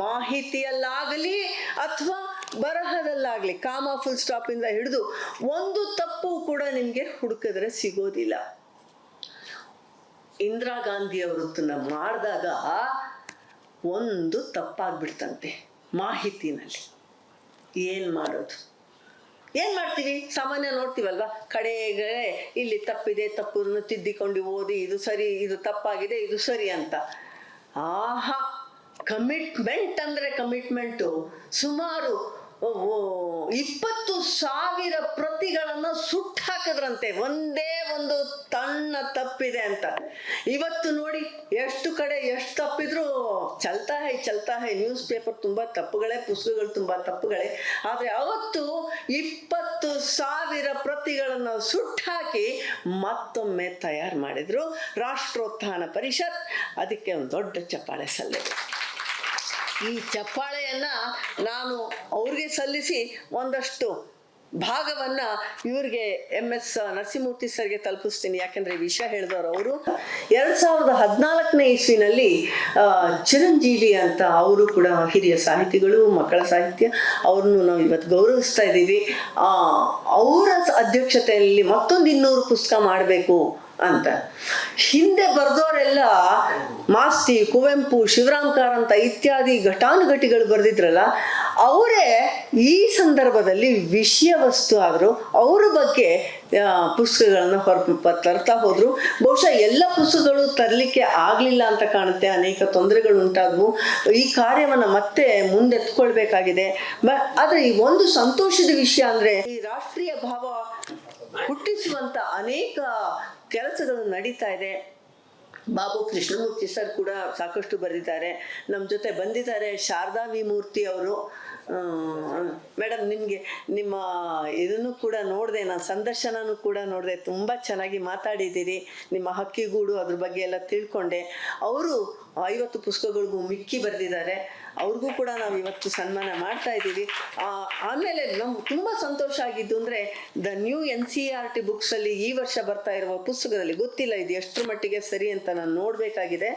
ಮಾಹಿತಿಯಲ್ಲಾಗಲಿ ಅಥವಾ ಬರಹದಲ್ಲಾಗ್ಲಿ, ಕಾಮಾ ಫುಲ್ ಸ್ಟಾಪ್ ಇಂದ ಹಿಡಿದು ಒಂದು ತಪ್ಪು ಕೂಡ ನಿಮ್ಗೆ ಹುಡುಕಿದ್ರೆ ಸಿಗೋದಿಲ್ಲ. ಇಂದಿರಾ ಗಾಂಧಿ ಅವರನ್ನ ಮಾಡಿದಾಗ ಒಂದು ತಪ್ಪಾಗ್ಬಿಡ್ತಂತೆ ಮಾಹಿತಿನಲ್ಲಿ. ಏನ್ ಮಾಡ್ತೀವಿ, ಸಾಮಾನ್ಯ ನೋಡ್ತೀವಲ್ವಾ, ಕಡೆಗೆ ಇಲ್ಲಿ ತಪ್ಪಿದೆ, ತಪ್ಪನ್ನು ತಿದ್ದಿಕೊಂಡು ಓದಿ ಇದು ಸರಿ, ಇದು ತಪ್ಪಾಗಿದೆ, ಇದು ಸರಿ ಅಂತ. ಆಹಾ, ಕಮಿಟ್ಮೆಂಟ್ ಅಂದ್ರೆ ಕಮಿಟ್ಮೆಂಟು. ಸುಮಾರು 20,000 ಪ್ರತಿಗಳನ್ನ ಸುಟ್ಟು ಹಾಕಿದ್ರಂತೆ, ಒಂದೇ ಒಂದು ತಣ್ಣ ತಪ್ಪಿದೆ ಅಂತ. ಇವತ್ತು ನೋಡಿ ಎಷ್ಟು ಕಡೆ ಎಷ್ಟು ತಪ್ಪಿದ್ರು ಚಲ್ತಾ ಹೈ ನ್ಯೂಸ್ ಪೇಪರ್ ತುಂಬಾ ತಪ್ಪುಗಳೇ, ಪುಸ್ತಕಗಳು ತುಂಬಾ ತಪ್ಪುಗಳೇ. ಆದ್ರೆ ಅವತ್ತು 20,000 ಪ್ರತಿಗಳನ್ನ ಸುಟ್ಟು ಹಾಕಿ ಮತ್ತೊಮ್ಮೆ ತಯಾರು ಮಾಡಿದ್ರು ರಾಷ್ಟ್ರೋತ್ಥಾನ ಪರಿಷತ್. ಅದಕ್ಕೆ ಒಂದು ದೊಡ್ಡ ಚಪ್ಪಾಳೆ ಸಲ್ಲಿದೆ. ಈ ಚಪ್ಪಾಳೆಯನ್ನ ನಾನು ಅವ್ರಿಗೆ ಸಲ್ಲಿಸಿ ಒಂದಷ್ಟು ಭಾಗವನ್ನ ಇವ್ರಿಗೆ MS ನರಸಿಂಹಮೂರ್ತಿ ಸರ್ಗೆ ತಲುಪಿಸ್ತೀನಿ. ಯಾಕಂದ್ರೆ ಈ ವಿಷಯ ಹೇಳಿದವರು ಅವರು 2014ನೇ ಇಸ್ವಿನಲ್ಲಿ ಚಿರಂಜೀವಿ ಅಂತ, ಅವರು ಕೂಡ ಹಿರಿಯ ಸಾಹಿತಿಗಳು, ಮಕ್ಕಳ ಸಾಹಿತ್ಯ, ಅವ್ರನ್ನು ನಾವು ಇವತ್ತು ಗೌರವಿಸ್ತಾ ಇದ್ದೀವಿ. ಅವರ ಅಧ್ಯಕ್ಷತೆಯಲ್ಲಿ ಮತ್ತೊಂದು 200 ಪುಸ್ತಕ ಮಾಡಬೇಕು ಅಂತ. ಹಿಂದೆ ಬರ್ದವರೆಲ್ಲ ಮಾಸ್ತಿ, ಕುವೆಂಪು, ಶಿವರಾಮ್ ಕಾರಂತ ಇತ್ಯಾದಿ ಘಟಾನುಘಟಿಗಳು ಬರೆದಿದ್ರಲ್ಲ, ಅವರೇ ಈ ಸಂದರ್ಭದಲ್ಲಿ ವಿಷಯ ವಸ್ತು ಆದ್ರು, ಅವ್ರ ಬಗ್ಗೆ ಪುಸ್ತಕಗಳನ್ನ ತರ್ತಾ ಹೋದ್ರು. ಬಹುಶಃ ಎಲ್ಲ ಪುಸ್ತಕಗಳು ತರಲಿಕ್ಕೆ ಆಗ್ಲಿಲ್ಲ ಅಂತ ಕಾಣುತ್ತೆ, ಅನೇಕ ತೊಂದರೆಗಳು ಉಂಟಾದವು. ಈ ಕಾರ್ಯವನ್ನ ಮತ್ತೆ ಮುಂದೆತ್ಕೊಳ್ಬೇಕಾಗಿದೆ. ಆದ್ರೆ ಈ ಒಂದು ಸಂತೋಷದ ವಿಷಯ ಅಂದ್ರೆ ಈ ರಾಷ್ಟ್ರೀಯ ಭಾವ ಹುಟ್ಟಿಸುವಂತ ಅನೇಕ ಕೆಲಸಗಳು ನಡೀತಾ ಇದೆ. ಬಾಬು ಕೃಷ್ಣಮೂರ್ತಿ ಸರ್ ಕೂಡ ಸಾಕಷ್ಟು ಬರೆದಿದ್ದಾರೆ. ನಮ್ಮ ಜೊತೆ ಬಂದಿದ್ದಾರೆ ಶಾರದಾ ವಿ ಮೂರ್ತಿ ಅವರು, ಮೇಡಮ್, ನಿಮಗೆ ನಿಮ್ಮ ಇದನ್ನು ಕೂಡ ನೋಡಿದೆ, ನಾನು ಸಂದರ್ಶನನೂ ಕೂಡ ನೋಡಿದೆ, ತುಂಬ ಚೆನ್ನಾಗಿ ಮಾತಾಡಿದ್ದೀರಿ. ನಿಮ್ಮ ಹಕ್ಕಿಗೂಡು ಅದ್ರ ಬಗ್ಗೆ ಎಲ್ಲ ತಿಳ್ಕೊಂಡೆ. ಅವರು 50 ಪುಸ್ತಕಗಳಿಗೂ ಮಿಕ್ಕಿ ಬರೆದಿದ್ದಾರೆ. ಅವ್ರಿಗೂ ಕೂಡ ನಾವು ಇವತ್ತು ಸನ್ಮಾನ ಮಾಡ್ತಾ ಇದ್ದೀವಿ. ಆಮೇಲೆ ನಮ್ಗೆ ತುಂಬ ಸಂತೋಷ ಆಗಿದ್ದು ಅಂದರೆ ದ ನ್ಯೂ NCERT ಬುಕ್ಸಲ್ಲಿ ಈ ವರ್ಷ ಬರ್ತಾ ಇರುವ ಪುಸ್ತಕದಲ್ಲಿ, ಗೊತ್ತಿಲ್ಲ ಇದು ಎಷ್ಟರ ಮಟ್ಟಿಗೆ ಸರಿ ಅಂತ ನಾನು ನೋಡಬೇಕಾಗಿದೆ,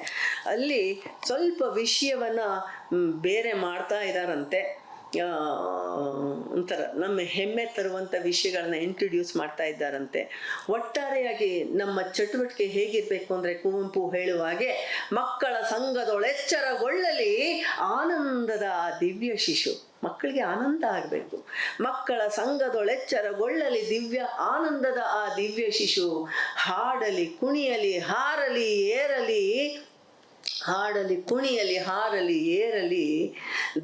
ಅಲ್ಲಿ ಸ್ವಲ್ಪ ವಿಷಯವನ್ನು ಬೇರೆ ಮಾಡ್ತಾ ಇದ್ದಾರಂತೆ. ಒಂಥರ ನಮ್ಮ ಹೆಮ್ಮೆ ತರುವಂಥ ವಿಷಯಗಳನ್ನ ಇಂಟ್ರೊಡ್ಯೂಸ್ ಮಾಡ್ತಾ ಇದ್ದಾರಂತೆ. ಒಟ್ಟಾರೆಯಾಗಿ ನಮ್ಮ ಚಟುವಟಿಕೆ ಹೇಗಿರಬೇಕು ಅಂದರೆ, ಕುವೆಂಪು ಹೇಳುವ ಹಾಗೆ, ಮಕ್ಕಳ ಸಂಘದೊಳೆಚ್ಚರಗೊಳ್ಳಲಿ ಆನಂದದ ದಿವ್ಯ ಶಿಶು. ಮಕ್ಕಳಿಗೆ ಆನಂದ ಆಗಬೇಕು. ಮಕ್ಕಳ ಸಂಘದೊಳೆಚ್ಚರಗೊಳ್ಳಲಿ ಆನಂದದ ಆ ದಿವ್ಯ ಶಿಶು. ಹಾಡಲಿ ಕುಣಿಯಲಿ ಹಾರಲಿ ಏರಲಿ, ಹಾಡಲಿ ಕುಣಿಯಲಿ ಹಾರಲಿ ಏರಲಿ,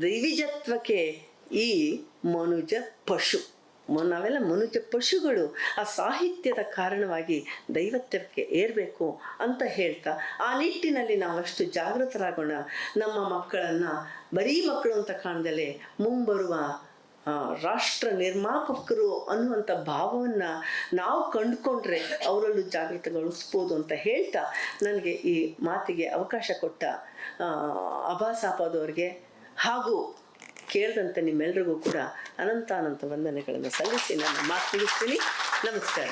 ದೈವಿಜತ್ವಕ್ಕೆ ಈ ಮನುಜ ಪಶು. ನಾವೆಲ್ಲ ಮನುಜ ಪಶುಗಳು. ಆ ಸಾಹಿತ್ಯದ ಕಾರಣವಾಗಿ ದೈವತ್ವಕ್ಕೆ ಏರಬೇಕು ಅಂತ ಹೇಳ್ತಾ, ಆ ನಿಟ್ಟಿನಲ್ಲಿ ನಾವಷ್ಟು ಜಾಗೃತರಾಗೋಣ. ನಮ್ಮ ಮಕ್ಕಳನ್ನು ಬರೀ ಮಕ್ಕಳು ಅಂತ ಕಾಣದಲ್ಲೇ ಮುಂಬರುವ ರಾಷ್ಟ್ರ ನಿರ್ಮಾಪಕರು ಅನ್ನುವಂಥ ಭಾವವನ್ನು ನಾವು ಕಂಡುಕೊಂಡ್ರೆ ಅವರಲ್ಲೂ ಜಾಗೃತಗೊಳಿಸ್ಬೋದು ಅಂತ ಹೇಳ್ತಾ, ನನಗೆ ಈ ಮಾತಿಗೆ ಅವಕಾಶ ಕೊಟ್ಟ ಅಭಾಸಾಪದವ್ರಿಗೆ ಹಾಗೂ ಕೇಳಿದಂಥ ನಿಮ್ಮೆಲ್ಲರಿಗೂ ಕೂಡ ಅನಂತ ವಂದನೆಗಳನ್ನು ಸಲ್ಲಿಸಿ ನನ್ನ ಮಾತು ಮುಗಿಸ್ತೀನಿ. ನಮಸ್ಕಾರ.